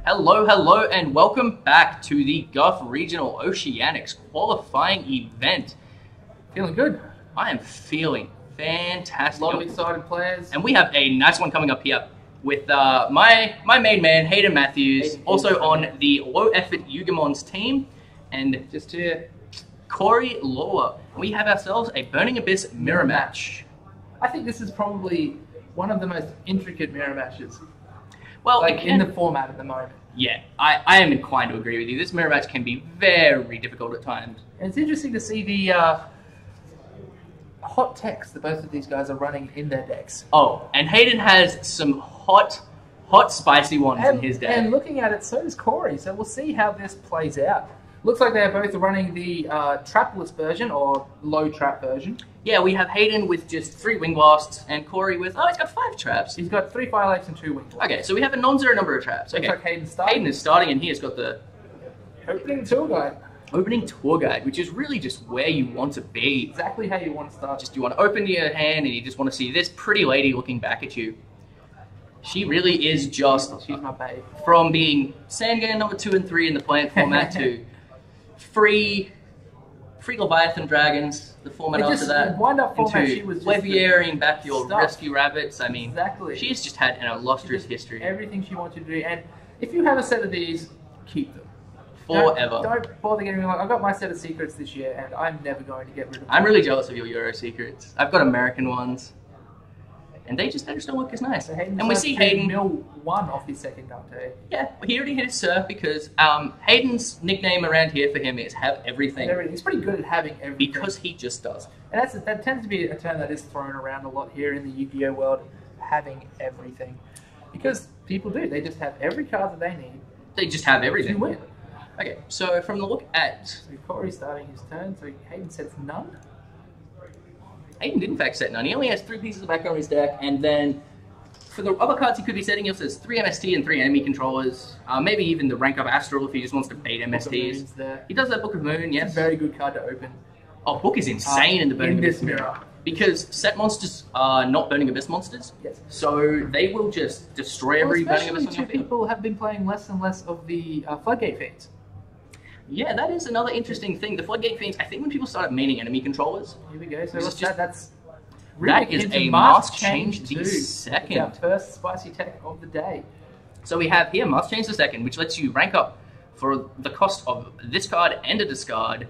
Hello, hello, and welcome back to the Guf Regional Oceanics qualifying event. Feeling good. I am feeling fantastic. A lot of excited players. And we have a nice one coming up here with my main man, Hayden Matthews, also on the low effort Ugamons team. And just here, Corey Lower. We have ourselves a Burning Abyss mirror match. I think this is probably one of the most intricate mirror matches. Well, in the format at the moment. Yeah, I am inclined to agree with you. This mirror match can be very difficult at times. And it's interesting to see the hot techs that both of these guys are running in their decks. Oh, and Hayden has some hot spicy ones in his deck. And looking at it, so does Corey. So we'll see how this plays out. Looks like they're both running the trapless version, or low trap version. Yeah, we have Hayden with just 3 Wing Blasts, and Corey with, he's got 5 traps. He's got 3 Fire Lakes and 2 Wing Blasts. Okay, so we have a non-zero number of traps. Okay. Looks like Hayden's starting. Hayden is starting, and he has got the Opening Tour Guide. Opening Tour Guide, which is really just where you want to be. Exactly how you want to start. Just you want to open your hand, and you just want to see this pretty lady looking back at you. She really is just... She's my babe. From being Sandgan number 2 and 3 in the plant format to free Leviathan Dragons, the format after that, wind-up format, she was just leviaring back your stuff. rescue rabbits. I mean, exactly. She's just had an illustrious history. Everything she wants you to do, and if you have a set of these, keep them. Forever. Don't bother getting me. I got my set of secrets this year, and I'm never going to get rid of them. I'm really jealous of your Euro secrets. I've got American ones, and they just don't look as nice. So and we see Hayden mill 1 off his second Dante. Yeah, he already hit his Sir because Hayden's nickname around here for him is Have Everything. He's pretty good at having everything. Because he just does. And that tends to be a term that is thrown around a lot here in the Yu-Gi-Oh world, having everything. Because people do. They just have every card that they need. They just have everything. To win. Okay, so from the look at... So Corey's starting his turn, so Hayden sets none. Hayden did in fact set none. He only has 3 pieces of back on his deck, and then for the other cards he could be setting, he also has 3 MST and 3 enemy controllers. Maybe even the rank up Astral if he just wants to bait MSTs. He does that Book of Moon, yes. It's a very good card to open. Oh, Book is insane in the Burning Abyss mirror. Because set monsters are not Burning Abyss monsters. Yes. So they will just destroy every Burning Abyss on your field. People have been playing less and less of the Floodgate Fiends. Yeah, that is another interesting thing. The Floodgate Fiends, I think when people started maining enemy controllers... Here we go. So that's really that is a Mask Change the second. Our first spicy tech of the day. So we have here Mask Change the second, which lets you rank up for the cost of this card and a discard.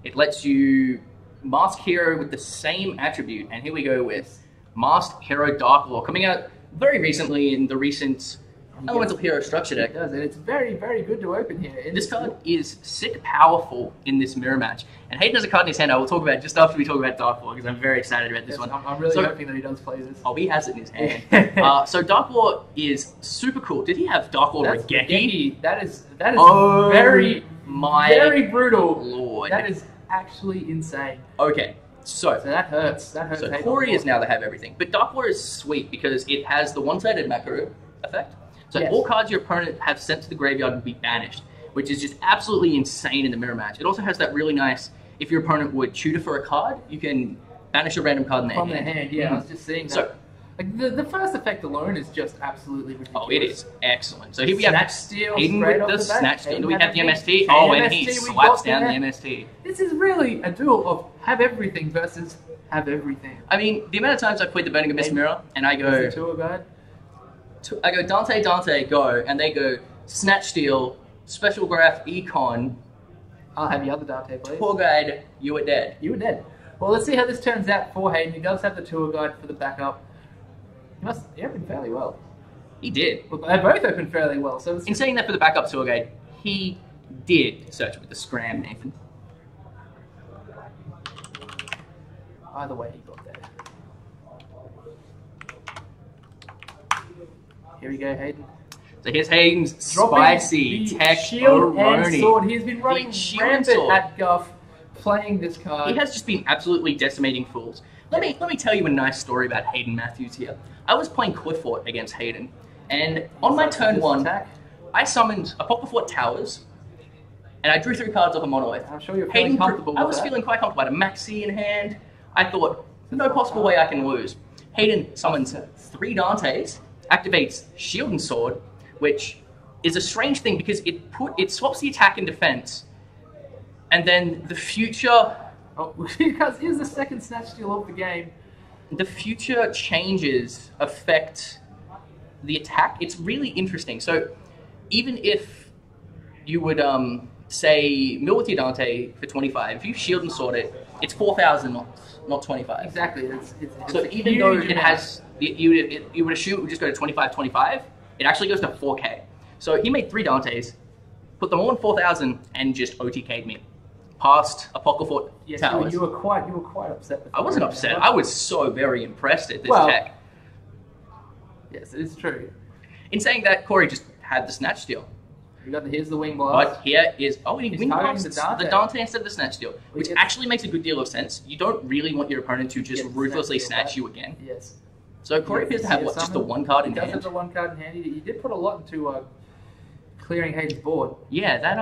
It lets you Mask Hero with the same attribute. And here we go with Masked Hero Dark Law, coming out very recently in the recent Elemental Hero structure deck. It does, and it's very, very good to open here. This card is sick powerful in this mirror match. And Hayden has a card in his hand I will talk about just after we talk about Dark Law, because I'm very excited about this one. I'm really hoping that he does play this. Oh, he has it in his hand. So Dark Law is super cool. Did he have Dark Law Regeki? That is oh, very brutal. Lord. That is actually insane. Okay. So that hurts. That hurts. So Corey is now the Have Everything. But Dark Law is sweet because it has the one-sided macro effect. So all cards your opponent have sent to the graveyard will be banished, which is just absolutely insane in the mirror match. It also has that really nice, if your opponent would tutor for a card, you can banish a random card in their hand. Yeah, I was just seeing that. So, like the first effect alone is just absolutely ridiculous. Oh, it is excellent. So here we have Snatch Steal Hayden with the Snatch Steal. Do we have the MST? Oh, and he slaps down the MST. This is really a duel of Have Everything versus Have Everything. I mean, the amount of times I've played the Burning Abyss mirror, and I go... Tour Guide? I go Dante, go, and they go Snatch Steal, Special Graph, Econ. I'll have your other Dante, please. Tour Guide, you are dead. You were dead. Well, let's see how this turns out for Hayden. He does have the Tour Guide for the backup. He opened fairly well. He did. Well, they both opened fairly well. So in saying that for the backup Tour Guide, he did search with the Scram, Nathan. Either way, he got there. Here we go, Hayden. So here's Hayden's spicy tech shield and sword. He's been running rampant at Guf, playing this card. He has just been absolutely decimating fools. Let me tell you a nice story about Hayden Matthews here. I was playing Cliffort against Hayden, and on my turn 1, I summoned a Popperfort Towers, and I drew 3 cards off a Monolith. I'm sure you're feeling comfortable with I was feeling quite comfortable. I had a Maxi in hand. I thought, no possible way I can lose. Hayden summons 3 Dantes, activates Shield and Sword, which is a strange thing because it swaps the attack and defense, and then the future. Oh, because here's the second snatch steal of the game. The future changes affect the attack. It's really interesting. So even if you would say mill with your Dante for 25, if you shield and sword it, it's 4,000, not 25. Exactly. So even though it has, you would assume it would just go to 25, it actually goes to 4K. So he made 3 Dantes, put them all in 4,000, and just OTK'd me past Apocalypse Yes, Towers. you were quite upset. I wasn't upset. I was so very impressed at this tech. Yes, it's true. In saying that, Corey just had the snatch steal. Here's the wing blast. But here is he wing blasts the Dante instead of the snatch steal, which actually makes a good deal of sense. You don't really want your opponent to just ruthlessly snatch you again. Yes. So Corey appears to have just the one card in hand. He does have the one card in hand. He did put a lot into clearing Hayden's board. Yeah, that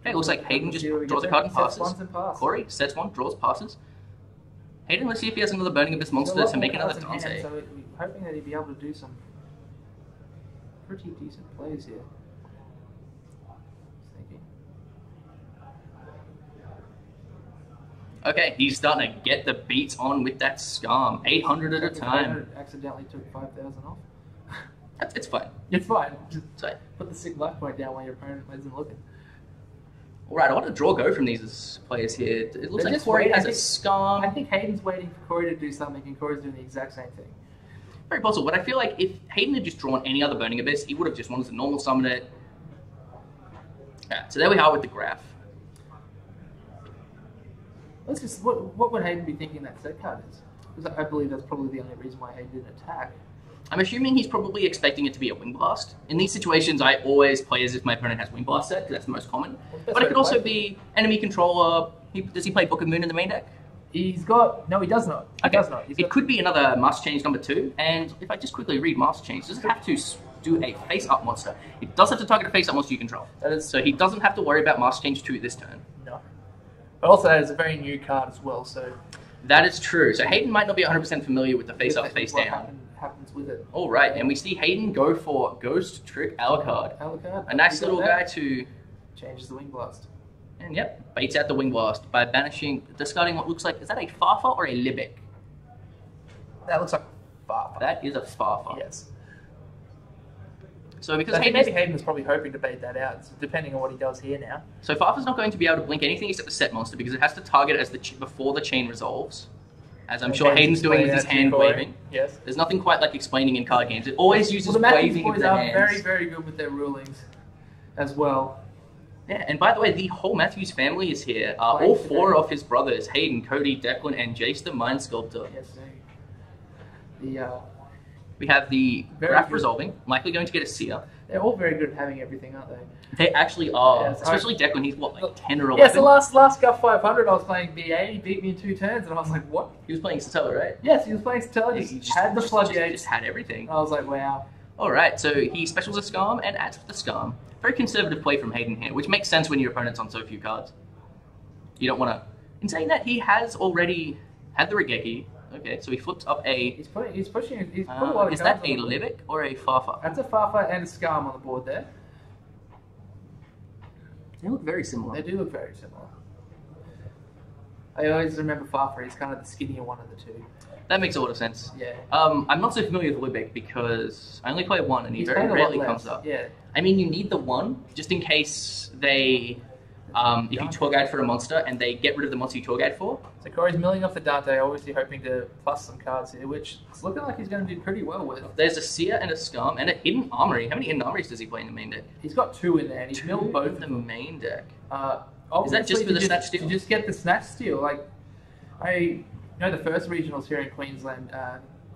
Okay, it looks like Hayden just draws a card and passes. Corey sets one, draws, passes. Hayden, let's see if he has another Burning Abyss monster to make another Dante. So we're hoping that he'd be able to do some pretty decent plays here. Okay, he's starting to get the beats on with that Scum. 800 at a time. Accidentally took 5,000 off. It's fine. It's fine. Just Sorry. put the sick life point down while your opponent isn't looking. Alright, I want to draw go from these players here. It looks like Corey has a Scum. I think Hayden's waiting for Corey to do something, and Corey's doing the exact same thing. Very possible, but I feel like if Hayden had just drawn any other Burning Abyss, he would have just wanted to normal summon it. Yeah, so there we are with the graph. Let's just, what would Hayden be thinking that set card is? Because I believe that's probably the only reason why Hayden didn't attack. I'm assuming he's probably expecting it to be a Wing Blast. In these situations, I always play as if my opponent has Wing Blast set, because that's the most common. But it could also be enemy controller. Does he play Book of Moon in the main deck? No, he does not. He does not. It could be another Master Change number 2, and if I just quickly read Master Change, does it have to do a face-up monster? It does have to target a face-up monster you control. So he doesn't have to worry about Master Change 2 this turn. No. But also, that is a very new card as well, so... That is true. So Hayden might not be 100% familiar with the face-up, face-down. Happens with it. All right, and we see Hayden go for Ghost Trick Alucard. A nice little guy to... Changes the Wing Blast. And yep, baits out the Wing Blast by discarding what looks like... Is that a Farfa or a Libic? That looks like Farfa. That is a Farfa. Yes. So because maybe Hayden is probably hoping to bait that out, depending on what he does here now. So Farfa's not going to be able to blink anything except the set monster because it has to target as before the chain resolves. As I'm sure Hayden's doing with his hand waving. Yes. There's nothing quite like explaining in card games. It always uses the waving of the are hands. very, very good with their rulings as well. Yeah, and by the way, the whole Matthews family is here. All 4 of his brothers, Hayden, Cody, Declan, and Jace the Mind Sculptor. Yes, we have the graph resolving, likely going to get a Seer. They're all very good at having everything, aren't they? They actually are. Yes, especially Declan, he's what, like 10 or 11? Yes, the last Guf 500 I was playing BA, he beat me in 2 turns, and I was like, what? He was playing Satella, right? Yes, he was playing Satella, He just had the floodgates. Just had everything. I was like, wow. Alright, so he specials a Scum and adds with the Scum. Very conservative play from Hayden here, which makes sense when your opponent's on so few cards. You don't want to... In saying that, he has already had the Regeki. Okay, so he flips up a... He's put a lot of cards. Is that a Libic or a Farfa? That's a Farfa and a Scum on the board there. They look very similar. They do look very similar. I always remember Farfa, he's kind of the skinnier one of the two. That makes a lot of sense. Yeah. I'm not so familiar with Libic because I only play 1 and he very rarely comes up. Yeah. I mean, you need the 1 just in case they... if you tour guide for a monster and they get rid of the monster you tour guide for. So Corey's milling off the Dante, obviously hoping to plus some cards here, which it's looking like he's going to do pretty well with. There's a Seer and a Scum and a Hidden Armory. How many Hidden Armories does he play in the main deck? He's got 2 in there, and he's milled both in the main deck. Is that just for the Snatch Steal? To just get the Snatch Steal. Like, I know the first regionals here in Queensland,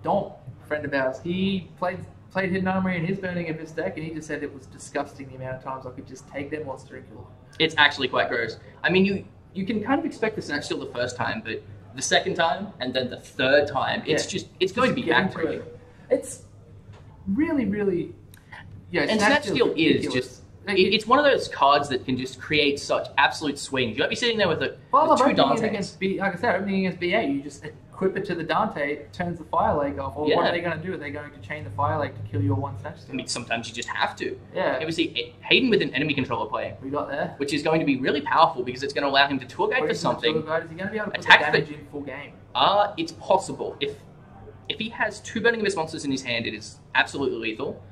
Dom, a friend of ours, he played Hidden Armory in his Burning Abyss deck, and he just said it was disgusting the amount of times I could just take their monster and kill them. It's actually quite gross. I mean, you can kind of expect the Snatch Steal the first time, but the second time and then the third time, it's going to be backbreaking. It's really, really... Yeah, and Snatch Steal is just... It's one of those cards that can just create such absolute swings. You might be sitting there with 2 Dantes. Like I said, opening against BA, you just equip it to the Dante, it turns the fire leg off. Or what are they going to do? Are they going to chain the fire leg to kill your one snatch steal? I mean, sometimes you just have to. Yeah. Obviously, Hayden with an enemy controller play. We got there. Which is going to be really powerful because it's going to allow him to tour guide for something. Is he going to be able to put the Attack damage in full game? It's possible. If he has 2 Burning Abyss monsters in his hand, it is absolutely lethal.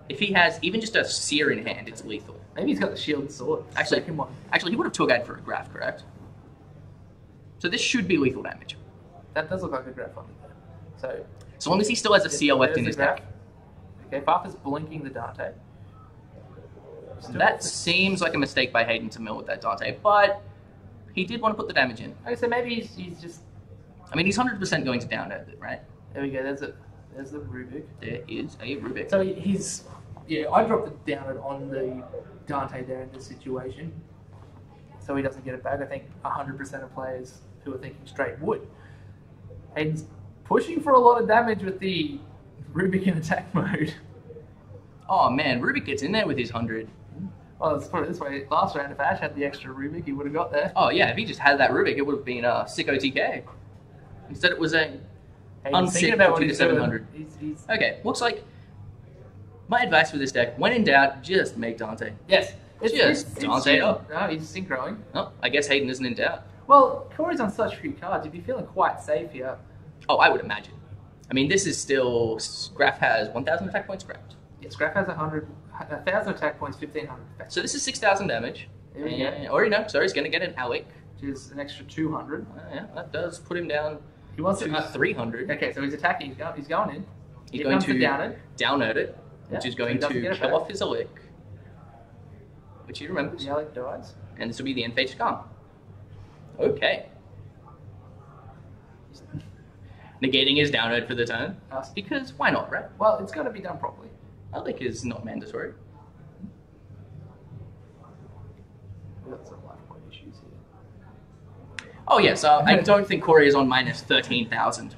If he has even just a Seer in hand, it's lethal. Maybe he's got the shield and sword. Actually, he would have tour guide for a Graph, correct? So this should be lethal damage. That does look like a Graph on it. So as long as he still has a Seer left in his deck. Okay, Farf is blinking the Dante. That seems like a mistake by Hayden to mill with that Dante, but he did want to put the damage in. Okay, so maybe he's just... I mean, he's 100% going to down it, right? There we go, there's the Rubik. There is a Rubik. So he's... Yeah, I dropped it down on the Dante there in this situation, so he doesn't get it back. I think 100% of players who are thinking straight would. Hayden's pushing for a lot of damage with the Rubik in attack mode. Oh man, Rubik gets in there with his 100. Well, let's put it this way. Last round, if Ash had the extra Rubik, he would have got there. Oh yeah, if he just had that Rubik, it would have been a sick OTK. Instead it was a unsick 2 to 700. Okay, looks like my advice for this deck, when in doubt, just make Dante. Yes. It's Dante up. No, he's synchroing. Oh, I guess Hayden isn't in doubt. Well, Corey's on such few cards, you'd be feeling quite safe here. Oh, I would imagine. I mean, this is still... Graph has 1,000 attack points, correct? Yes, Graph has 1,000 attack points, 1,500 effect. So this is 6,000 damage. There we go. Already know, so he's going to get an Alec. Which is an extra 200. Yeah, that does put him down He wants to 300. Okay, so he's attacking. He's going in. He's going to down it, which is going to kill off his Alec. Which he remembers. The Alec dies. And this will be the end phase to come. Okay. Negating his down node for the turn. Because why not, right? Well, it's got to be done properly. Alec is not mandatory. We've got some life point issues here. Oh yes, I don't think Corey is on minus 13,000.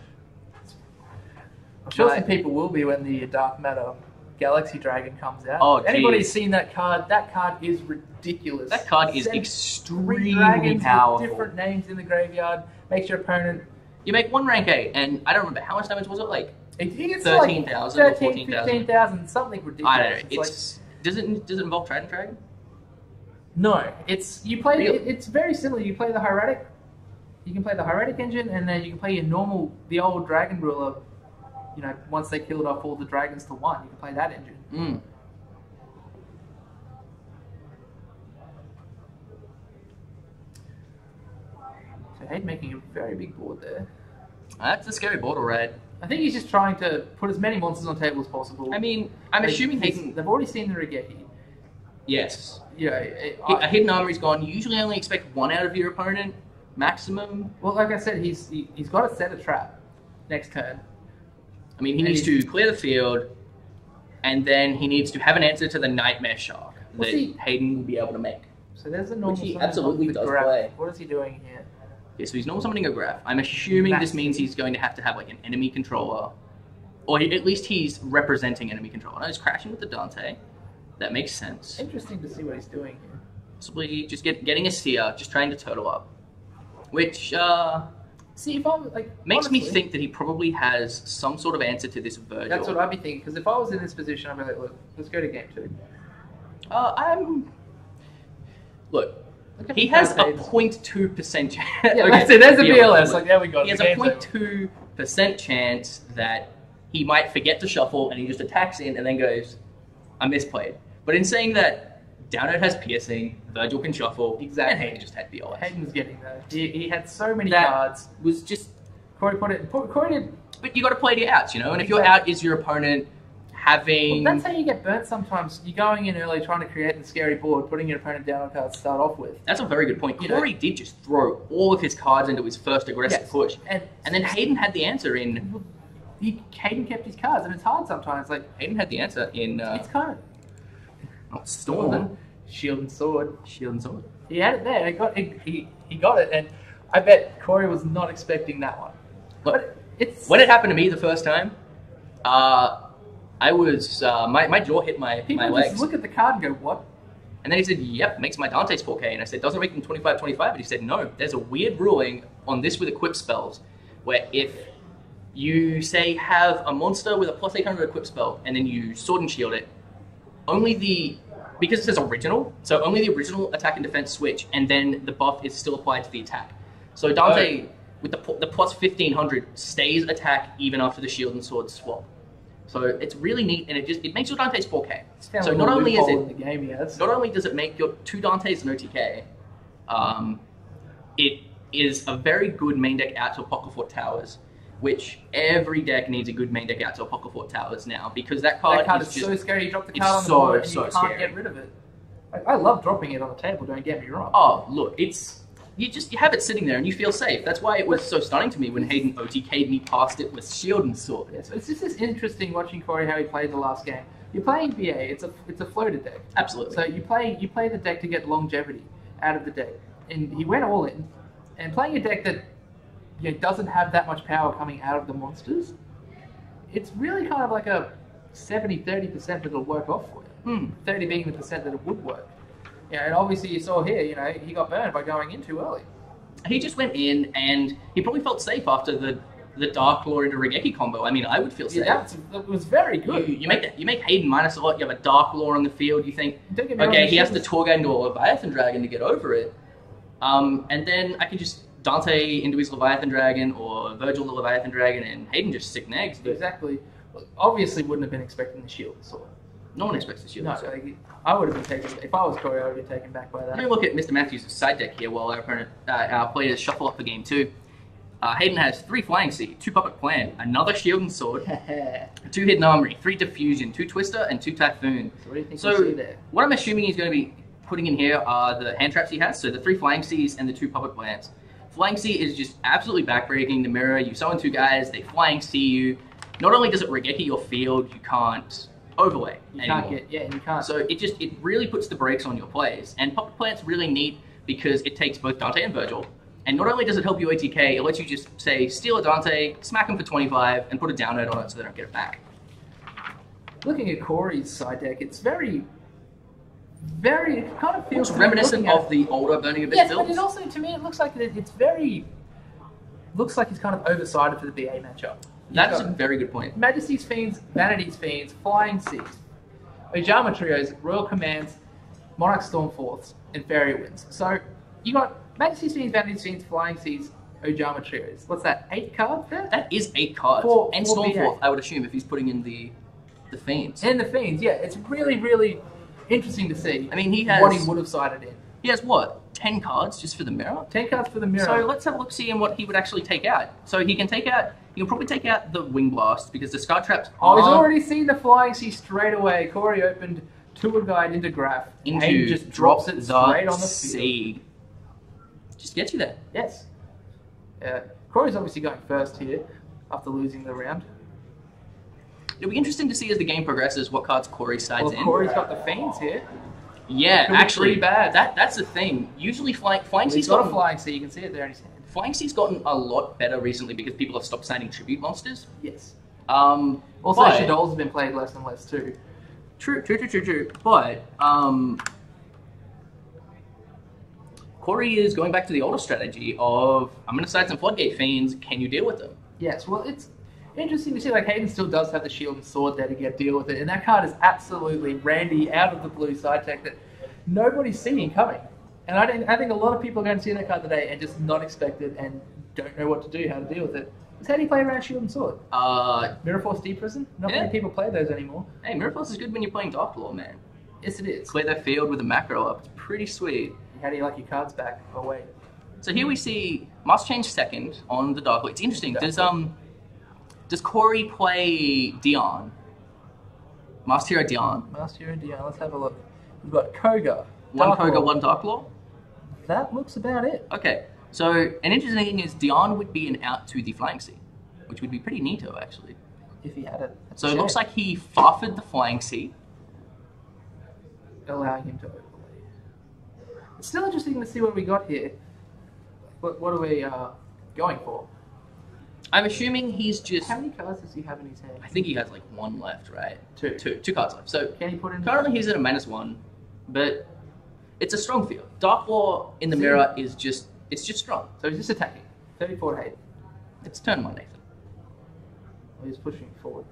I'm sure some people will be when the Dark Matter Galaxy Dragon comes out. Oh, anybody's seen that card? That card is ridiculous. That card is extremely powerful. With different names in the graveyard. Makes your opponent... You make 1 rank 8, and I don't remember, how much damage was it? Like 13,000 or 14,000? 15,000, something ridiculous. I don't know. Does it involve Trident Dragon? No. It's very similar. You play the Hieratic. You can play the Hieratic engine, and then you can play your normal, the old Dragon Ruler. You know, once they killed off all the dragons to 1, you can play that engine. Mm. So Hayden making a very big board there. That's a scary board, alright. I think he's just trying to put as many monsters on the table as possible. I mean, I'm assuming Hayden... They've already seen the Regeki. Yes. Yeah. A hidden armory's gone. You usually only expect 1 out of your opponent, maximum. Well, like I said, he's got to set a trap next turn. I mean, he needs to clear the field, and then he needs to have an answer to the Nightmare Shark that Hayden will be able to make. So there's a normal... Which he absolutely does play. What is he doing here? Yeah, so he's normal summoning a Graph. I'm assuming this means he's going to have like an enemy controller, or at least he's representing enemy controller. No, he's crashing with the Dante. That makes sense. Interesting to see what he's doing here. Possibly just getting a Seer, just trying to turtle up. Which, see, if I'm like... makes me think that he probably has some sort of answer to this Virgil. That's what I'd be thinking, because if I was in this position, I'd be like, look, let's go to game 2. Look, he has a 0.2% chance. Yeah, okay, so there's a BLS, like, there we go. He has a 0.2% chance that he might forget to shuffle, and he just attacks in, and then goes, I misplayed. But in saying that, Downert has piercing, Virgil can shuffle, and Hayden just had BLS. Hayden was getting there. He had so many cards. Was just... Corey did... But you got to play the outs, you know? And if your out is your opponent having... Well, that's how you get burnt sometimes. You're going in early, trying to create the scary board, putting your opponent down on cards to start off with. That's a very good point. Corey did just throw all of his cards into his first aggressive push. And then Hayden had the answer in... Hayden kept his cards, and it's hard sometimes. Like Hayden had the answer in... it's kind of... Not Storm. Shield and Sword. Shield and Sword. He had it there. He got it, and I bet Corey was not expecting that one. Look, when it happened to me the first time, I was... my jaw hit my legs. People just look at the card and go, what? And then he said, yep, makes my Dante's 4K. And I said, doesn't make them 25-25. But he said, no, there's a weird ruling on this with equip spells where if you, say, have a monster with a plus 800 equip spell, and then you sword and shield it, because it says original, so only the original attack and defense switch, and then the buff is still applied to the attack. So Dante, with the plus 1500, stays attack even after the shield and sword swap. So it's really neat, and it makes your Dante's 4K. So not only does it make your 2 Dantes an OTK, it is a very good main deck out to Apocalypse Fort Towers, which every deck needs a good main deck out to Apocalypse Fort Towers now, because that card is just so scary. You drop the card on the board and you can't get rid of it. I love dropping it on the table, don't get me wrong. Oh, look, you have it sitting there and you feel safe. That's why it was so stunning to me when Hayden OTK'd me past it with shield and sword. Yeah, so it's just interesting watching Corey how he played the last game. You're playing BA, it's a floater deck. Absolutely. So you play the deck to get longevity out of the deck. And he went all in, and playing a deck that doesn't have that much power coming out of the monsters, it's really kind of like a 70-30% that it'll work off for you. 30 being the percent that it would work. Yeah, and obviously you saw here, he got burned by going in too early. He just went in, and he probably felt safe after the Dark Lord into Regeki combo. I mean, I would feel safe. Yeah, that was very good. You make Hayden minus a lot. You have a Dark Lord on the field. You think, okay, he has to Torga into a Leviathan Dragon to get over it. And then I could just Dante into his Leviathan Dragon, or Virgil the Leviathan Dragon, and Hayden just sick negs. Exactly. Well, obviously wouldn't have been expecting the shield sword. No one expects the shield sword. No, I would have been taken, if I was Corey, I would have been taken back by that. Let me look at Mr. Matthews' side deck here while our players shuffle up for game 2. Hayden has 3 Flying Sea, 2 Puppet Plant, another Shield and Sword, 2 Hidden Armory, 3 Diffusion, 2 Twister, and 2 Typhoon. So what do you think we'll see there? What I'm assuming he's going to be putting in here are the hand traps he has, so the 3 Flying Seas and the 2 Puppet Plants. Flying Sea is just absolutely backbreaking the mirror. You summon 2 guys, they Flying Sea you. Not only does it Regeki your field, you can't overlay anymore. You can't. So it really puts the brakes on your plays. And Puppet Plant's really neat because it takes both Dante and Virgil. And not only does it help you ATK, it lets you just say, steal a Dante, smack him for 25, and put a down note on it so they don't get it back. Looking at Corey's side deck, it's very, it kind of feels reminiscent of the older Burning Abyss builds. But it also, to me, it looks like it's very, looks like it's kind of oversided for the BA matchup. That is a very good point. Majesty's Fiends, Vanity's Fiends, Flying Seas, Ojama Trios, Royal Commands, Monarch Stormforths, and Fairy Winds. So you got Majesty's Fiends, Vanity's Fiends, Flying Seas, Ojama Trios. What's that, 8 cards there? That is 8 cards. And Stormforth, I would assume, if he's putting in the Fiends. And the Fiends, yeah. It's really, really interesting to see. I mean, he has... what he would have sided in. He has, what, 10 cards just for the mirror? 10 cards for the mirror. So let's have a look-see in what he would actually take out. So he can probably take out the Wing Blast, because the Scar Traps Oh, he's already seen the Flying Sea straight away. Corey opened Tour Guide into Graph. And just drops it straight on the field. Just gets you there. Yes. Corey's obviously going first here, after losing the round. It'll be interesting to see as the game progresses what cards Corey sides in. Corey's got the Fiends here. Yeah, actually, pretty bad. That's the thing. Usually Flying Sea's got a Flying Sea, you can see it there in his hand. Flying Sea's gotten a lot better recently because people have stopped signing tribute monsters. Yes. Also, Shadows have been played less and less too. True. But, Corey is going back to the older strategy of, I'm going to side some Floodgate Fiends, can you deal with them? Yes, well, it's interesting to see, like, Hayden still does have the Shield and Sword there to deal with it, and that card is absolutely Randy out of the blue side deck that nobody's seeing coming. And I think a lot of people are going to see that card today and just not expect it and don't know what to do, how to deal with it. Because how do you play around Shield and Sword? Mirror Force Deep Prison? Not many people play those anymore. Hey, Mirror Force is good when you're playing Dark Lord, man. Yes, it is. Clear their field with a macro up. It's pretty sweet. How do you like your cards back? Oh, wait. So here we see Master Change second on the Dark Lord. It's interesting. Does Corey play Dion? Master Hero Dion. Master Hero Dion. Let's have a look. We've got Koga. One Koga, one Dark Lord? That looks about it. Okay. So an interesting thing is Dion would be an out to the Flying Sea, which would be pretty neato, actually. If he had it. So it looks like he farfed the Flying Sea, allowing him to overlay. It's still interesting to see what we got here. What are we going for? I'm assuming he's just... How many cards does he have in his hand? I think he has like 1 left, right? Two cards left. So can he put in... Currently he's at a -1, but it's a strong field. Dark Law in the mirror is just... It's just strong. So he's just attacking. 34 to 8. It's turn one, Nathan. Oh, he's pushing forward.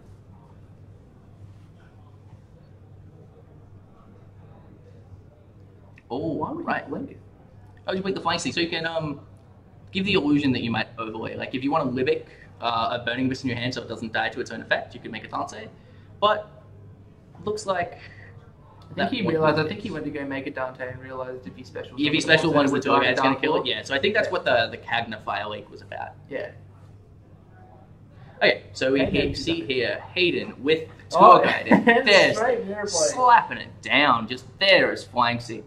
Oh, Why would right. you blink it? Oh, you blink the flying sea, so you can give the illusion that you might overlay. Like if you want to Libic a Burning Abyss in your hand so it doesn't die to its own effect, you could make a Dance. But looks like I think he realized. I think he went to go make a Dante and realized if he special. if he special ones the would tour die guide's to going to Dark kill Lord. it. Yeah, so I think that's what the Cagna Fire Leak was about. Yeah. Okay, so we Hayden see here Hayden with Oh, tour guide. And there's straight mirror play. slapping it down. Just there is Flying Sea.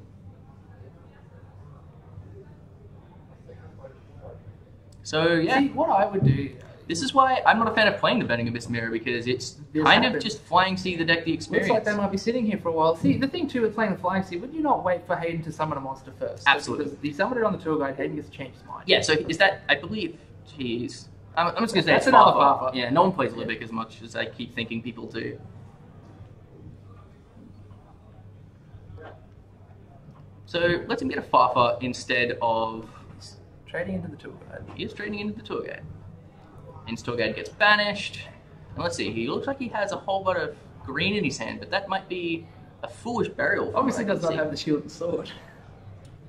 So yeah, See, what I would do. this is why I'm not a fan of playing the Burning Abyss Mirror, because it's This kind of happens. just Flying Sea the deck the experience. Looks like they might be sitting here for a while. See, the thing too with playing the Flying Sea, would you not wait for Hayden to summon a monster first? Absolutely. Because he summoned it on the tour guide, Hayden gets to change his mind. Yeah, so is that, I believe, jeez. I'm just going to say That's it's another Farfa. Farfa. Yeah, no one plays Libic as much as I keep thinking people do. So let's him get a Farfa instead of... Trading into the tour guide. He is trading into the tour guide. And his tour guide gets banished. And let's see, he looks like he has a whole lot of green in his hand, but that might be a foolish burial. from Obviously what I does can not see. have the shield and sword.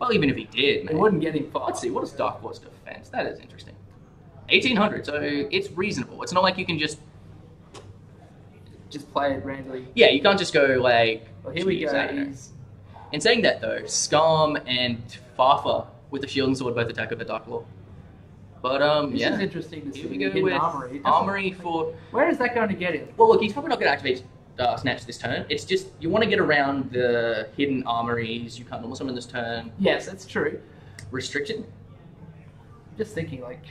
Well, even if he did, It man. wouldn't get him far. Let's see, what is Dark Lord's defense? That is interesting. 1800, so it's reasonable. It's not like you can just... Just play it randomly. Yeah, you can't just go like... Well, here we geez, go. I don't know. He's In saying that though, Scum and Farfa with the shield and sword both attack over Dark Lord. But This yeah. is interesting to see. Here we go Hidden with Armory. Armory for... Where is that going to get him? Well, look, he's probably not going to activate Snatch this turn. It's just, you want to get around the hidden armories. You can't normal summon this turn. Yes, that's true. Restriction. Just thinking, like,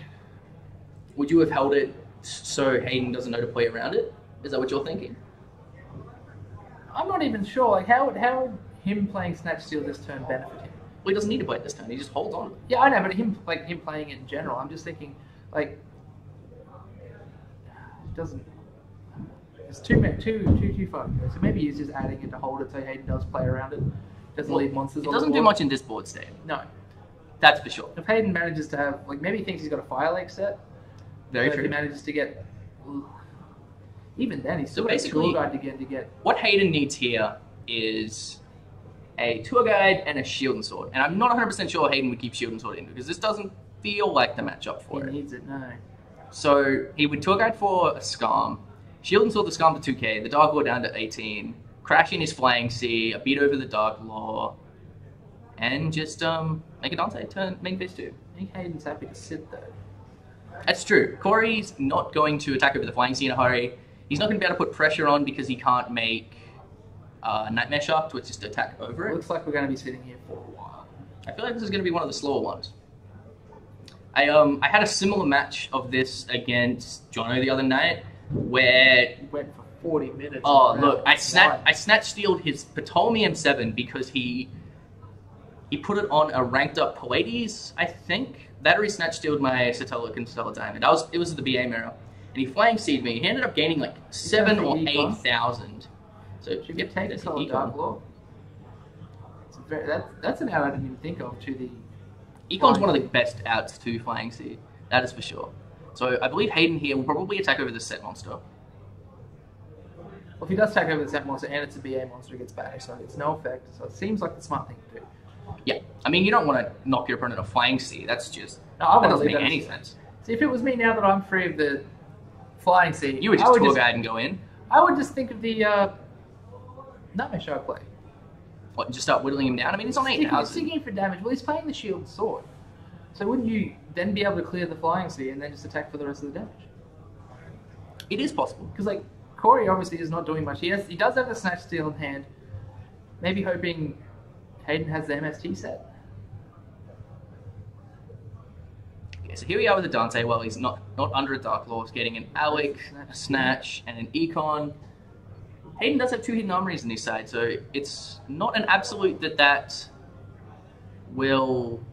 Would you have held it so Hayden doesn't know to play around it? Is that what you're thinking? I'm not even sure. Like, how would him playing Snatch Steal this turn benefit him? Well, he doesn't need to play it this turn. He just holds on. Yeah, I know, but him playing it in general, I'm just thinking, like, it doesn't. It's too far. So maybe he's just adding it to hold it so Hayden does play around it. Doesn't Well, leave monsters It on the doesn't do board. much in this board state. No. That's for sure. If Hayden manages to have, like, maybe he thinks he's got a Fire Lake set. Very but If true. he manages to get, even then, he's still So got a basically- tour guide again to get. What Hayden needs here is a tour guide and a shield and sword. And I'm not 100% sure Hayden would keep shield and sword in, because this doesn't feel like the matchup He for it. needs it, no. So he would tour guide for a Scum, shield and sword the Scum to 2k, the Dark Lord down to 18, crash in his Flying Sea, a beat over the Dark Law, and just make a Dante turn main phase 2. I think Hayden's happy to sit though. That's true. Corey's not going to attack over the Flying Sea in a hurry. He's not going to be able to put pressure on because he can't make Nightmare Shark to just attack over It it. looks like we're going to be sitting here for a while. I feel like this is going to be one of the slower ones. I had a similar match of this against Jono the other night, where He went for 40 minutes. oh around. look, I Why? snatch stealed his Ptolemy M7 because he put it on a ranked up Pallades, I think. That or he snatch stealed my Satella and Stellar Diamond. It was the BA mirror, and he Flying Seed me. He ended up gaining like 7 or the Econ? 8,000. So Should we yep, take there's the the Solid Dark Econ. Law? That's an out I didn't even think of to the... Econ's one of the best outs to Flying Sea. That is for sure. So I believe Hayden here will probably attack over the set monster. Well, if he does take over the set monster and it's a BA monster, it gets banished, so it's no effect. So it seems like the smart thing to do. Yeah, I mean, you don't want to knock your opponent a Flying Sea. That's just... No, I that wouldn't doesn't leave make that any as- sense. See, if it was me now that I'm free of the Flying Sea, You would just tour guide and go in. I would just think of the Nightmare Shark play. What, just start whittling him down? I mean, he's on Sticking 8,000. him for damage. Well, he's playing the shield and sword. So wouldn't you then be able to clear the Flying Sea and then just attack for the rest of the damage? It is possible. Because, like, Corey obviously is not doing much. He does have the Snatch Steal in hand. Maybe hoping Hayden has the MST set. Okay, so here we are with the Dante. Well, he's not under a Dark Law. He's getting an Alec, a Snatch, and an Econ. Hayden does have 2 hidden armories on his side, so it's not an absolute that will...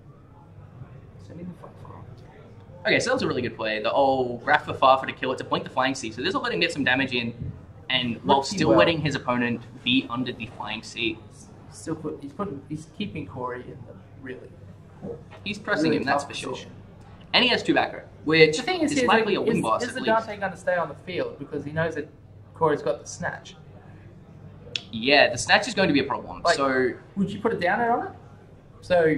Sending the fight for Okay, so that was a really good play. The old Graph for Farfa to kill it, to blink the Flying Sea. So this will let him get some damage in, and while Pretty still well. letting his opponent be under the Flying Sea. He's keeping Corey in the really. He's pressing really him, that's tough for sure. position. And he has 2 back row, which The thing is, is likely a win boss is at the least. Dante going to stay on the field because he knows that Corey's got the snatch? Yeah, the snatch is going to be a problem. Like, So would you put a down air on it? So,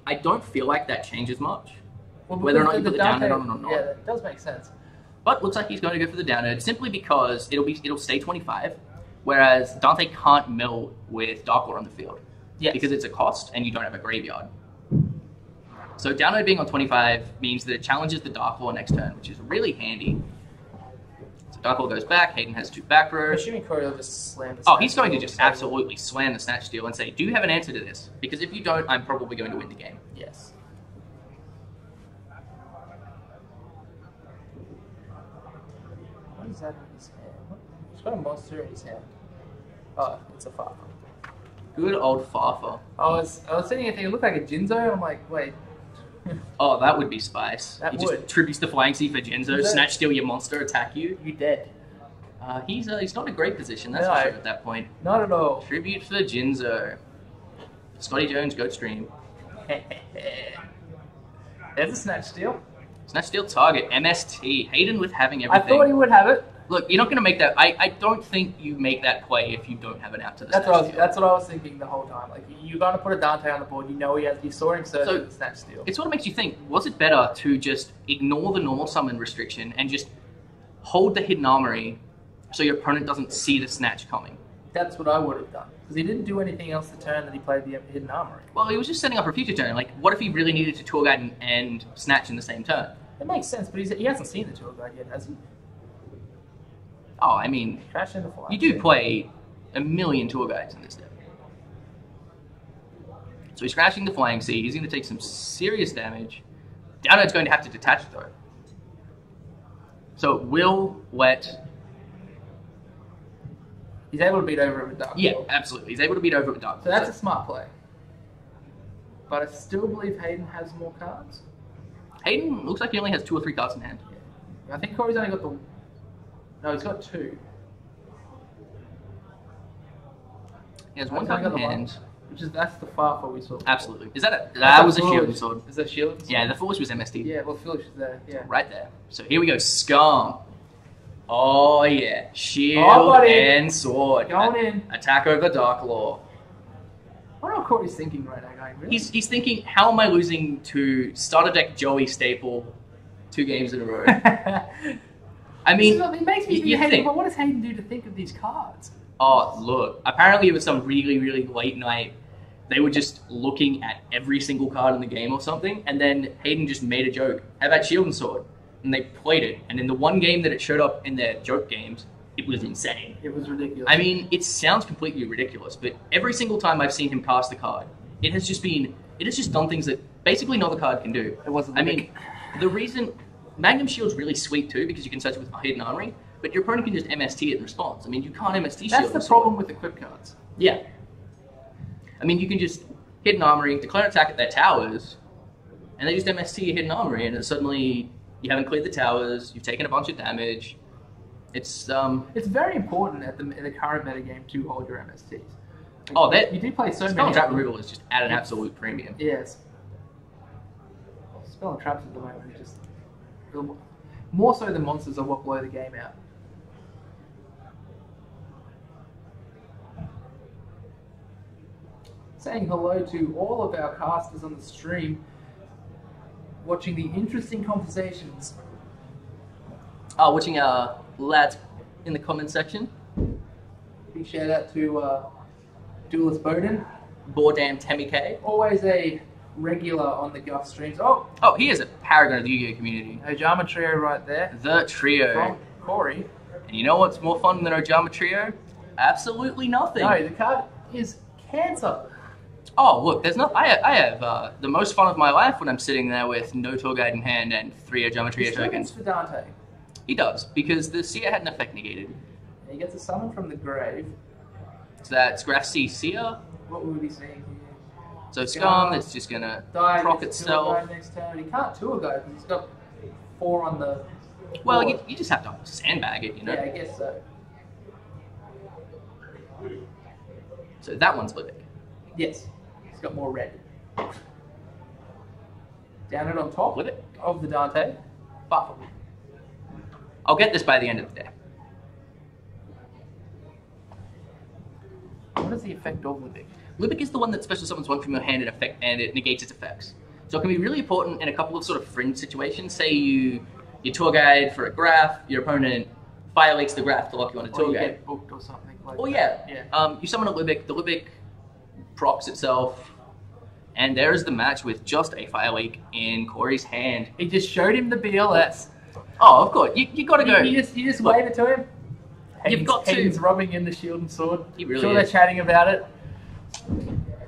I don't feel like that changes much. well, Whether or not because you put the down Dante, air on or not. Yeah, that does make sense. But looks like he's going to go for the down air simply because it'll stay 25, whereas Dante can't mill with Dark Lord on the field. Yes. Because it's a cost and you don't have a graveyard. So down air being on 25 means that it challenges the Dark Lord next turn, which is really handy. So Dark Lord goes back, Hayden has 2 back row. I'm assuming Corey will just slam the Oh, snatch he's going to steal, just so- absolutely slam the snatch steal and say, do you have an answer to this? Because if you don't, I'm probably going to win the game. Yes. What is that in his hand? He's got a monster in his hand. Oh, it's a Farfa. Good old Farfa. I was sitting here thinking it looked like a Jinzo. I'm like, wait. Oh, that would be spice. That he would. just tributes the Flying Sea for Genzo, Is that- snatch steal your monster, attack you. You dead. He's not in a great position, that's No. for sure at that point. Not at all. Tribute for Jinzo. Scotty Jones, Goat Stream. There's a snatch steal. Snatch steal target, MST. Hayden with having I everything. thought he would have it. Look, you're not going to make that. I don't think you make that play if you don't have an out to the That's snatch steal. what I was thinking the whole time. Like, you're going to put a Dante on the board. You know you saw him surge So- with the snatch steal. It sort of makes you think, was it better to just ignore the normal summon restriction and just hold the hidden armory so your opponent doesn't see the snatch coming? That's what I would have done. Because he didn't do anything else the turn that he played the hidden armory. Well, he was just setting up for a future turn. Like, what if he really needed to tour guide and snatch in the same turn? It makes sense, but he hasn't seen the tour guide yet, has he? Oh, I mean, Crash into fly. you do play a million tour guides in this deck. So he's crashing the Flying Sea. He's going to take some serious damage. Down Air's going to have to detach, though. So it will let... He's able to beat over it with Dark Yeah, Lord. absolutely. He's able to beat over with Dark. So that's a smart play. But I still believe Hayden has more cards. Hayden looks like he only has 2 or 3 cards in hand. I think Corey's only got the... No, he's got 2. He has I one think I card got in the one. hand. That's the Farfa we saw. Absolutely. Is that a... That was a shielding sword. Is that shielding sword? Yeah, the Foolish was MST. Yeah, well, Phyllis is there. Yeah. Right there. So here we go. Scum. Oh, yeah. Shield buddy. and sword. Going in. Attack over Dark Law. I don't know what Corey's thinking right now, going, really? He's thinking, how am I losing to starter deck Joey Staple 2 games in a row? I mean, it makes me you think, think. but what does Hayden do to think of these cards? Oh, look. Apparently it was some really, really late night. They were just looking at every single card in the game or something, and then Hayden just made a joke. How about Shield and Sword? And they played it. And in the one game that it showed up in their joke games, it was insane. It was ridiculous. I mean, it sounds completely ridiculous, but every single time I've seen him cast the card, it has just done things that basically no other card can do. It wasn't I the mean, the reason Magnum Shield's really sweet too, because you can search it with Hidden Armory, but your opponent can just MST it in response. I mean, you can't MST Shield. That's the problem with equip cards. Yeah. I mean, you can just Hidden Armory, declare an attack at their towers, and they just MST your Hidden Armory, and suddenly you haven't cleared the towers, you've taken a bunch of damage. It's very important in the current metagame to hold your MSTs. Like, Oh, that you do play so Spell many. Trap removal is just at an absolute premium. Yes. Spell and traps at the moment are just more so than monsters are what blow the game out. Saying hello to all of our casters on the stream, watching the interesting conversations. Watching our lads in the comment section. Big shout out to Duelist Bowden, Bordam Temi K. always a regular on the Guf streams. Oh, Oh, he is a paragon of the Yu-Gi-Oh community. Ojama Trio right there The Trio. from Corey. And you know what's more fun than Ojama Trio? Absolutely nothing. No, the card is cancer. Oh, look, there's not. I have the most fun of my life when I'm sitting there with no tour guide in hand and 3 Ojama Trio He still tokens. gets for Dante. He does, because the Seer had an effect negated. He gets a summon from the grave. So that's Grassy Seer. What would we be seeing here? So Scum, it's just gonna Die proc gets itself. Tour guide next turn. He can't tour guide because he's got 4 on the. Well, board. you just have to sandbag it, you know? Yeah, I guess so. So that one's living. Yes, he's got more red. Down it on top With it. of the Dante. But I'll get this by the end of the day. what is the effect of Libic? Libic is the one that special summons one from your hand and it negates its effects. So it can be really important in a couple of sort of fringe situations. Say you tour guide for a graph, your opponent fire leaks the graph to lock you on a tour Or you guide. get booked or something like Oh that. yeah. You summon a Libic, the Libic procs itself, and there is the match with just a fire leak in Corey's hand. He just showed him the BLS. Oh, of course. You got to go. You just Look, wave it to him. You've got to. Hayden's rubbing in the shield and sword. He really sure, is. they're chatting about it.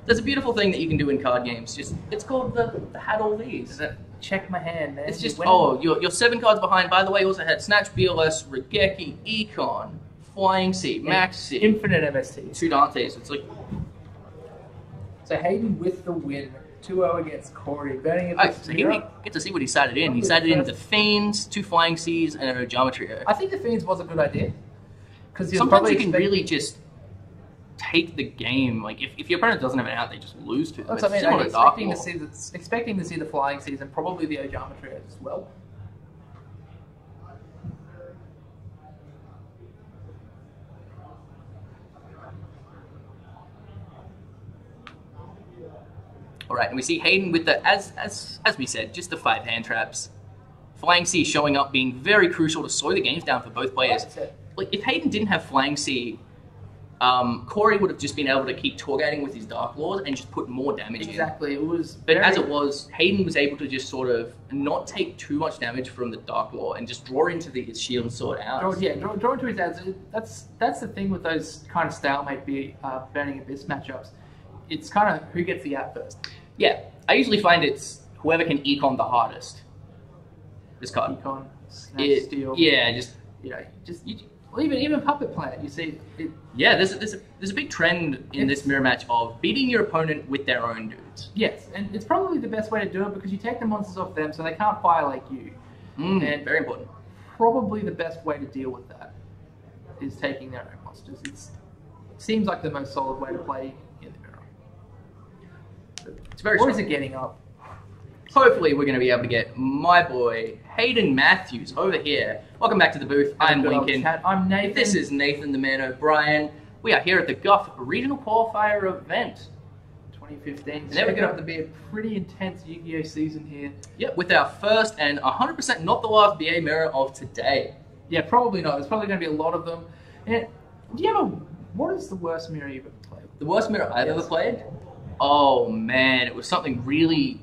There's a beautiful thing that you can do in card games. It's called the had all these. Check my hand, man. It's just, When- you're 7 cards behind. By the way, you also had Snatch, BLS, Regeki, Econ, Flying Sea, Maxi, Infinite MSTs. 2 Dantes. It's like, So Hayden with the win. 2-0 against Corey. Burning it alright, so here we get to see what he sided in. He sided in the Fiends, 2 Flying Seas, and a Geometry. I think the Fiends was a good idea. Because Sometimes you can really just take the game. Like, if your opponent doesn't have an out, they just lose to them. That's what I It's mean. similar I'm to Dark expecting to Lord. see expecting to see the Flying Seas and probably the Geometry as well. All right, and we see Hayden with the, as we said, just the 5 hand traps. Flying Sea showing up, being very crucial to slow the games down for both players. That's it. Like, if Hayden didn't have Flying Sea, Corey would have just been able to keep tour guiding with his Dark Lord and just put more damage in. Exactly. It was. But as it was, Hayden was able to just sort of not take too much damage from the Dark Lord and just draw into the shield and sword out. Draw into his ads. That's the thing with those kind of stalemate Burning Abyss matchups. It's kind of who gets the out first. Yeah, I usually find it's whoever can econ the hardest. This card. Econ, Snatch, Steel. Yeah, just Well, even Puppet Planet, you see it. yeah. There's a big trend in this mirror match of beating your opponent with their own dudes. Yes, and it's probably the best way to do it because you take the monsters off them so they can't fire like you. And Very important. probably the best way to deal with that is taking their own monsters. It seems like the most solid way to play in the mirror. It's very Boys strong. are getting up. Hopefully, we're going to be able to get my boy Hayden Matthews over here. Welcome back to the booth. I'm Good old Lincoln. chat. I'm Nathan. This is Nathan the Man O'Brien. We are here at the Guf Regional Qualifier event. 2015. And there we go. It's going to be a pretty intense Yu-Gi-Oh season here. Yep, with our first and 100% not the last BA mirror of today. Yeah, probably not. There's probably going to be a lot of them. And do you ever? What is the worst mirror you've ever played? The worst mirror I've ever Yes. played? Oh man, it was something really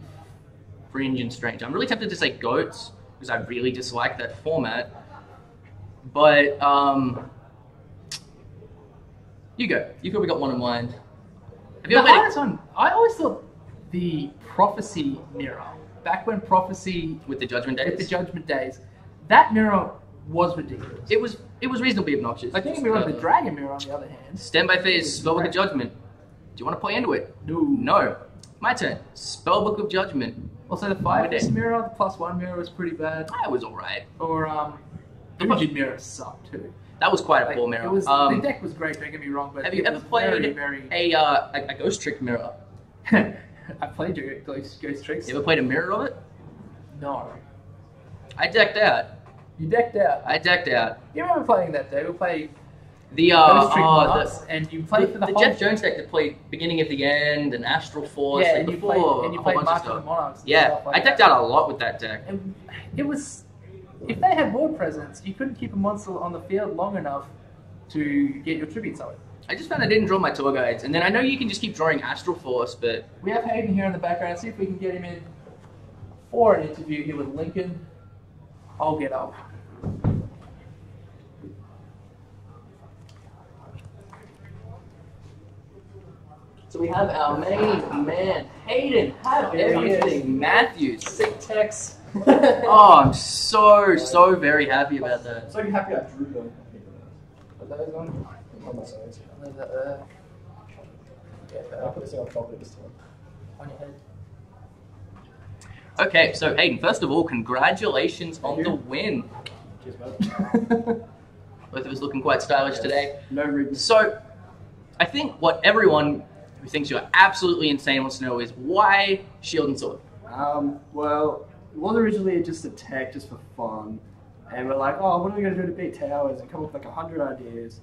fringe and strange. I'm really tempted to say goats because I really dislike that format. But you go. You probably got one in mind. Have you The ever played hardest one, I always thought the Prophecy mirror, back when Prophecy with the Judgment Days? with the Judgment Days, that mirror was ridiculous. It was reasonably obnoxious. I think we were the Dragon mirror on the other hand. Stand by phase, Spellbook of Judgment. Do you want to play into it? No. No. My turn. Spellbook of Judgment. Also, the 5 mirror, the +1 mirror was pretty bad. That was alright. Or the Rigid mirror sucked too. That was quite a Like, poor mirror. It was, the deck was great. Don't get me wrong, but Have you it ever was played very? a Ghost Trick mirror? I played your Ghost Tricks. You ever played a mirror of it? No. I decked out. You decked out. I decked out. You remember playing that day? We played The Ghost Trick Monarchs, and you played for the whole. Jeff Jones deck that played Beginning of the End and Astral Force. Yeah, and and you before, played a whole bunch of Mark of the stuff. Monarchs. And Yeah, stuff like I decked that. out a lot with that deck. And it was, if they had board presence, you couldn't keep a monster on the field long enough to get your tributes on it. I just found I didn't draw my tour guides, and then I know you can just keep drawing Astral Force, but We have Hayden here in the background. See if we can get him in for an interview here with Lincoln. I'll get up. so we have our main man Hayden. Have There he is. everything, Matthews. Sick text. Oh, I'm so very happy about that. So happy I drew them. Put those on. On my sides. Leave that there. I'll put this thing on top of this time. On your head. Okay, so Hayden, first of all, congratulations on the win. Cheers, mate. Both of us looking quite stylish today. No rigs. So, I think what everyone who thinks you're absolutely insane wants to know is why Shield and Sword? Well, it was originally just a tech, just for fun. And we're like, oh, what are we going to do to beat towers? And come up with like 100 ideas.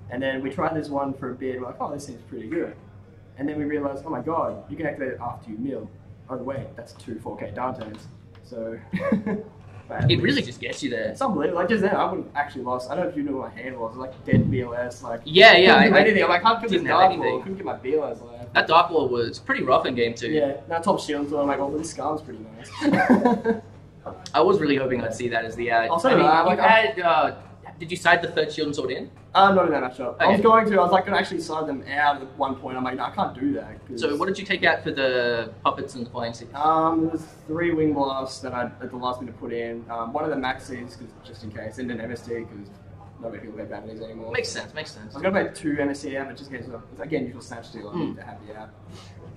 And then we tried this one for a bit. We're like, oh, this seems pretty good. And then we realized, oh my god, you can activate it after you mill. Oh wait, that's 2 4K Dantes. So... It really just gets you there. It's unbelievable. Like just then, I would have actually lost. I don't know if you know what my hand was. It was like dead BLS. Like Yeah. couldn't do anything. I'm like, I couldn't didn't get have Dark anything. Lord. Couldn't get my BLS left. That Dark Lord was pretty rough in game 2. Yeah. Now top shield, so I'm like, oh, this Scar's pretty nice. I was really hoping I'd see that as the ad. Also, I mean, like, you had, did you side the 3rd shield and sword in? Not in that matchup. I was Okay. going to. I was like, gonna actually side them out at one point. I'm like, no, I can't do that. 'Cause, So what did you take out for the puppets and the flying seas? There was 3 wing blasts that I at the last minute put in. One of the maxis, just in case, and an MST because nobody people play vanities anymore. Makes sense. I was gonna play 2 MST out, but just in case it's again usual snatch steal. I need to have the app.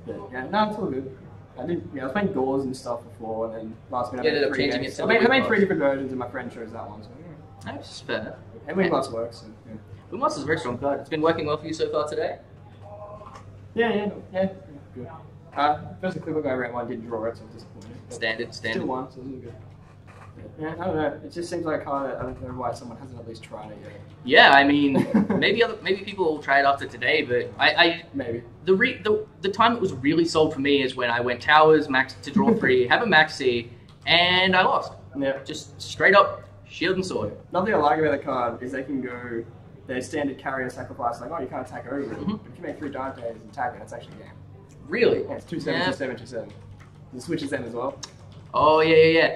But yeah, no, it's all good. I was playing doors and stuff before, and then last minute You I ended made up 3 changing games. it to I the made wing 3 blast. different versions, and my friend chose that one. So yeah. That's fair. And wing blast works. So, yeah. Wingmaster's a very strong card. It's been working well for you so far today. Yeah, good. First the Clipper guy around one didn't draw it, so I was disappointed. But Standard. Still won, so it was all good. Yeah, I don't know. It just seems like a card that I don't know why someone hasn't at least tried it yet. Yeah, I mean, maybe people will try it after today, but Maybe. the time it was really sold for me is when I went towers, max to draw 3, have a maxi, and I lost. Yeah. Just straight up shield and sword. Nothing I like about the card is they can go their standard carrier sacrifice, like, oh, you can't attack over it. Mhm. But if you make 3 Dantes and attack it, it's actually a game. Really? Yeah, it's 2/7, Yeah. 2/7, 2/7. It switches them as well. Oh yeah.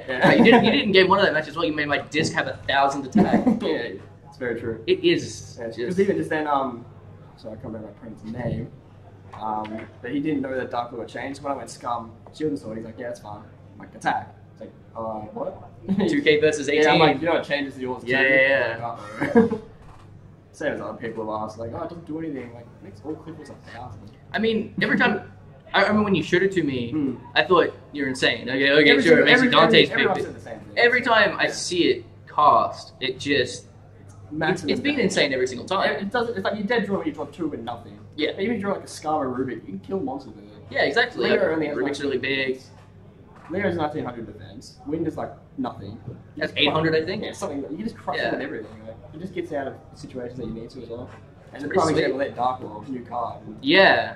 Yeah. Right, you didn't game 1 of that match as well. You made my disc have 1,000 attack. Yeah, it's very true. It is. Yeah, Just, because even just then, so I can't remember my opponent's name, but he didn't know that Dark Lord changed. When I went Scum, Shield and Sword, he's like, yeah, it's fine. I'm like, attack. It's like, what? 2K versus 18. Yeah, I'm like, you know, it changes yours too. Yeah. Like, uh-oh. Same as other people have asked, like, oh, it doesn't do anything. Like, it makes all clippers 1,000. I mean, every time. I remember when you showed it to me, Hmm. I thought you're insane. Okay, sure, it makes you Dante's big. everyone But said the same thing. every time I see it cast, it just Maximum it's been damage. insane every single time. It doesn't. It's like you dead draw when you draw 2 with nothing. Yeah. But even if you draw like a Scar or Rubik, you can kill monsters with it. Yeah, exactly. Leo only has Rubik's really big. Leo's 1900 defense. Wind is like nothing. That's 800, I think. Yeah, something. You can just crush Yeah. it with everything. Like, he just gets out of situations that you need to as well. And the pretty prime sweet. example, that Dark Lord, new card. Yeah.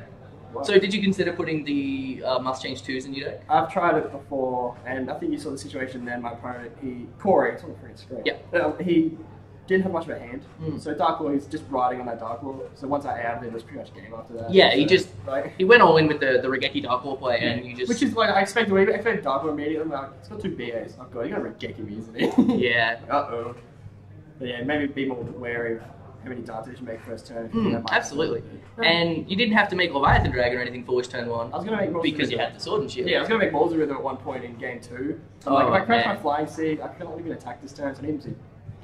Wow. So did you consider putting the must change 2s in your deck? I've tried it before, and I think you saw the situation then. My opponent, Corey, it's on the freaking screen. Yeah. He didn't have much of a hand, Mm. so Dark Lord, he's just riding on that Dark Lord. So once I added it, it was pretty much game after that. Yeah, he So, just like, he went all in with the Regeki Dark Lord play, and you just which is like I expected. I expected Dark Lord immediately. I'm like, it's got 2 BAs. Oh god, you got to Regeki me, isn't it? yeah. Uh-oh. But yeah, maybe be more wary of how many Dantes you make first turn. If you think that might Absolutely. happen. And you didn't have to make Leviathan Dragon or anything foolish turn 1 I was going to make Balls because of you Rhythm. had the sword and shield. Yeah, I was going to make Balls of Rhythm at one point in game 2. I'm Oh, like, if I crash man. my Flying Seed, I cannot even attack this turn, so I need him to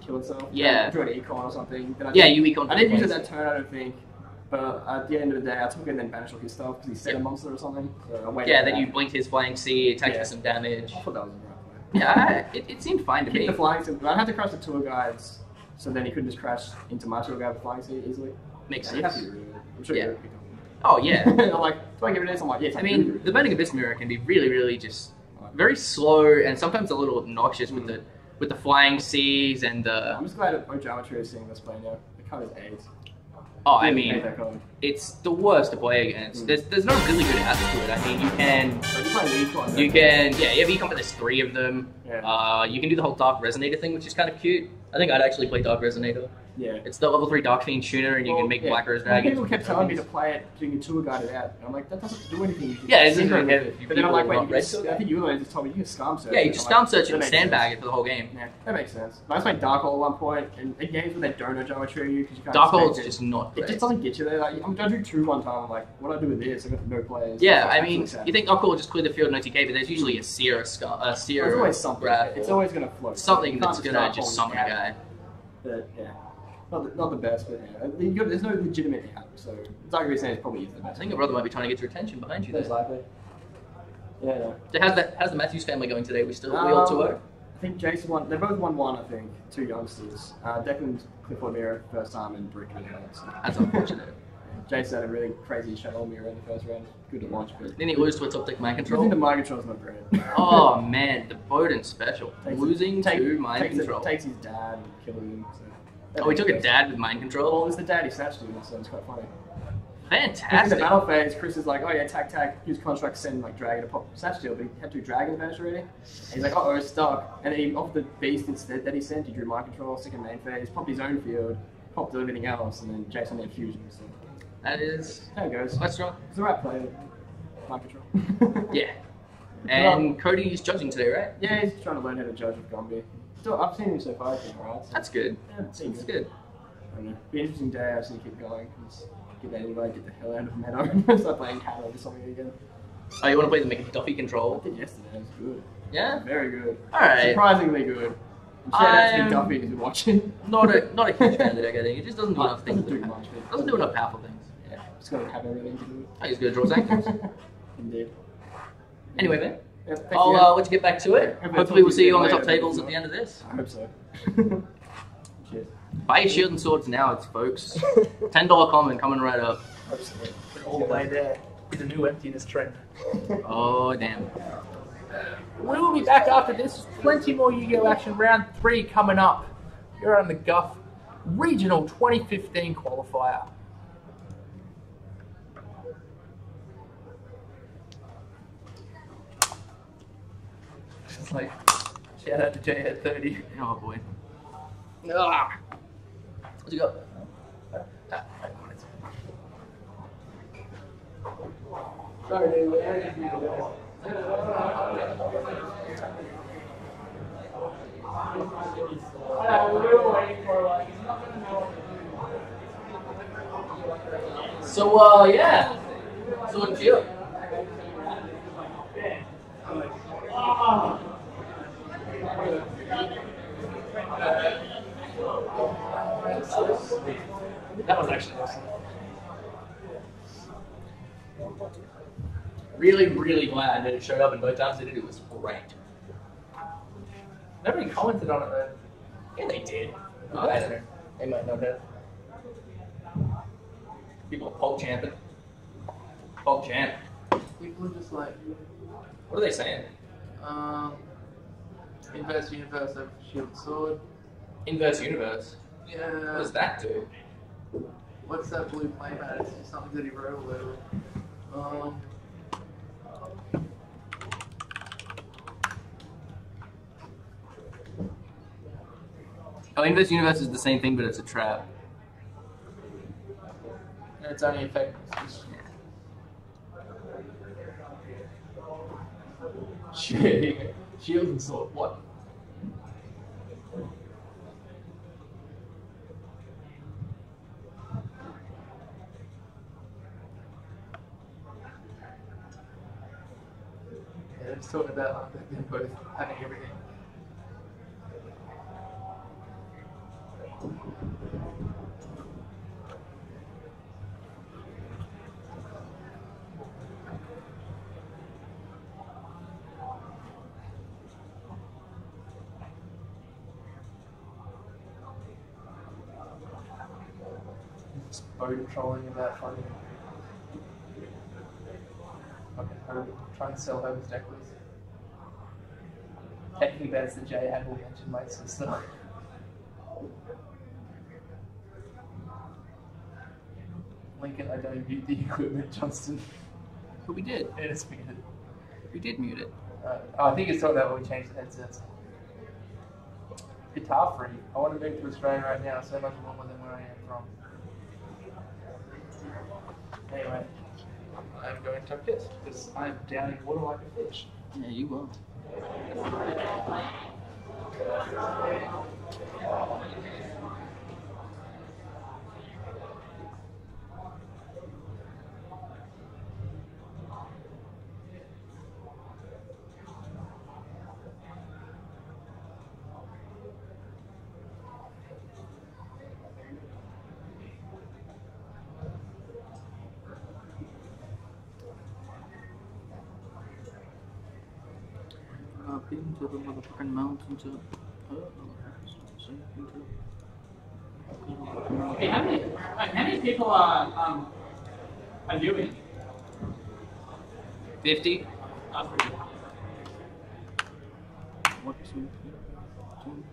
kill itself. Yeah. Draw an Econ or something. Then Yeah, you econ. I didn't use it that turn, I don't think. But at the end of the day, I took it and then banished all his stuff because he set a monster or something. So I waited Yeah, for then that. you blinked his flying sea, attacked Yeah. for some damage. I thought that was the right play. Yeah, it seemed fine to Keep me. the Flying Seed. But I had to crash the tour guides, so then he couldn't just crash into my tour guide with Flying Seed easily. Makes Yeah, you have sense. to get rid of it. I'm sure Yeah. you would pick up. Oh yeah. I'm like, do I get rid of this? I'm like, yes, I mean, the Burning Abyss Mirror can be really, really just very slow and sometimes a little obnoxious with the flying seas and the. I'm just glad that Geometry is seeing this play now. The card is 8. Oh, I hate mean, that card. it's the worst to play against. There's no really good answer to it. I mean, you can But you play Econ. you have Econ, but there's 3 of them. Yeah. You can do the whole Dark Resonator thing, which is kind of cute. I think I'd actually play Dark Resonator. Yeah. It's the level 3 Dark Fiend tuner, and you can make Black Rose Dragons. People kept telling me to play it, so you can tour guide it out. And I'm like, that doesn't do anything. You should Yeah, it's sit different with if it. you But then I'm people like, wait, want you red can, tour I think you just told me you can scum search. Yeah, you it. just I'm like, scum search it that and makes sandbag sense. it for the whole game. Yeah, that makes sense. But I was playing Dark Hole at one point, and in games where they don't know Geometry, because you can't Dark expect Hole's it. just not It great. just doesn't get you there. Like, I drew 2 one time. I'm like, what do I do with this? I got no players. Yeah, It's I mean, absolutely sad. you think Dark Hole will just clear the field in OTK, but there's usually a seer, There's always something. grab, It's always going to float. something You that's can't gonna start just holding summon a out. guy. But yeah, not the best, but yeah, there's no legitimate out. So it's arguably saying it probably is the I best. think your brother might be trying to get your attention behind you Most there. likely. Yeah, no. So how's the Matthews family going today? We all 2-0? I think Jason won. They both won 1. I think 2 youngsters. Declan Clifford Mirror first time and Brick really hurt. So. That's unfortunate. Jason had a really crazy shot on me around the first round. Good to watch, but Didn't he lose to a top deck mind I think control? the mind control's not great. Oh man, the Bowden special. Losing to mind takes control. takes his dad and kills him. So. Oh, he took a dad with mind Well, control? it was the dad he snatched him, so it's quite funny. In the Fantastic. battle phase, Chris is like, oh yeah, tag, use construct, send like dragon to pop Snatch Steal, but he had 2 dragons banished already. And he's like, oh, it's stuck. And then he, off the beast instead that he sent, he drew mind control, second main phase, popped his own field, popped everything else, and then Jason had fusion. So That is there it goes. quite strong. He's the right player. Mind control. Yeah. And Cody's judging today, right? Yeah, he's trying to learn how to judge with Gumby. Still, I've seen him so far, he's been alright. So. That's good. Yeah, it's That's good. I don't know. Be an interesting day. I just need to keep going. Just get that anyway. Get the hell out of Meadow and start playing Cattle or something again. Oh, you want to play the McDuffie I control? did yesterday. It was good. Yeah? Very good. Alright. Surprisingly good. And shout out to I'm- McDuffie if you're watching. Not a huge fan of the deck, I think. It just doesn't do enough things. Doesn't do much. But Doesn't do enough powerful things. Yeah, just got to have everything to do it. Oh, he's going to draw Zancos. Indeed. Anyway, man. Yeah, thanks I'll again. let you get back to it. Hopefully Hopefully we'll see you on the top later, tables but at the end of this. I hope so. Cheers. Buy your shield and swords now, folks. $10 common coming right up. All the way there. It's a new emptiness trend. Oh, damn. We will be back after this. Plenty more Yu-Gi-Oh! Action. Round 3 coming up. You're on the Guf Regional 2015 qualifier. It's like, shout out to J-Head30. Oh, boy. Ah. What you got? Sorry, dude. So, yeah. Sword and shield. That was actually awesome. Really, really glad that it showed up, and both times it did. It was great. Nobody commented on it though. Yeah, they did. I don't know. They might not have. People are pole champing. Pole champ. People are just like, What are they saying? inverse universe over shield and sword. Inverse universe. What Yeah. does that do? What's that blue playmat? It's just something that he wrote a little. Oh, inverse universe is the same thing, but it's a trap. And it's only effective. Shit. Shield and sword. What? Yeah, they're just talking about them both having everything. Just boat trolling about fucking. Fucking Herbert. Trying to sell Herbert's deck list. Technically, that's the J had will mention my sister. Lincoln, I don't mute the equipment, Johnston. But we did. And it's muted. We did mute it. Oh, I think it's talking about when we changed the headsets. Guitar free. I want to move to Australia right now, so much warmer than where I am from. Anyway, I'm going to piss because I'm down in water like a fish. Yeah, you will. Been to the motherfucking mountain to. Hey, how many people are How do you win? 50. That's pretty good. 1, 2, 3, 2.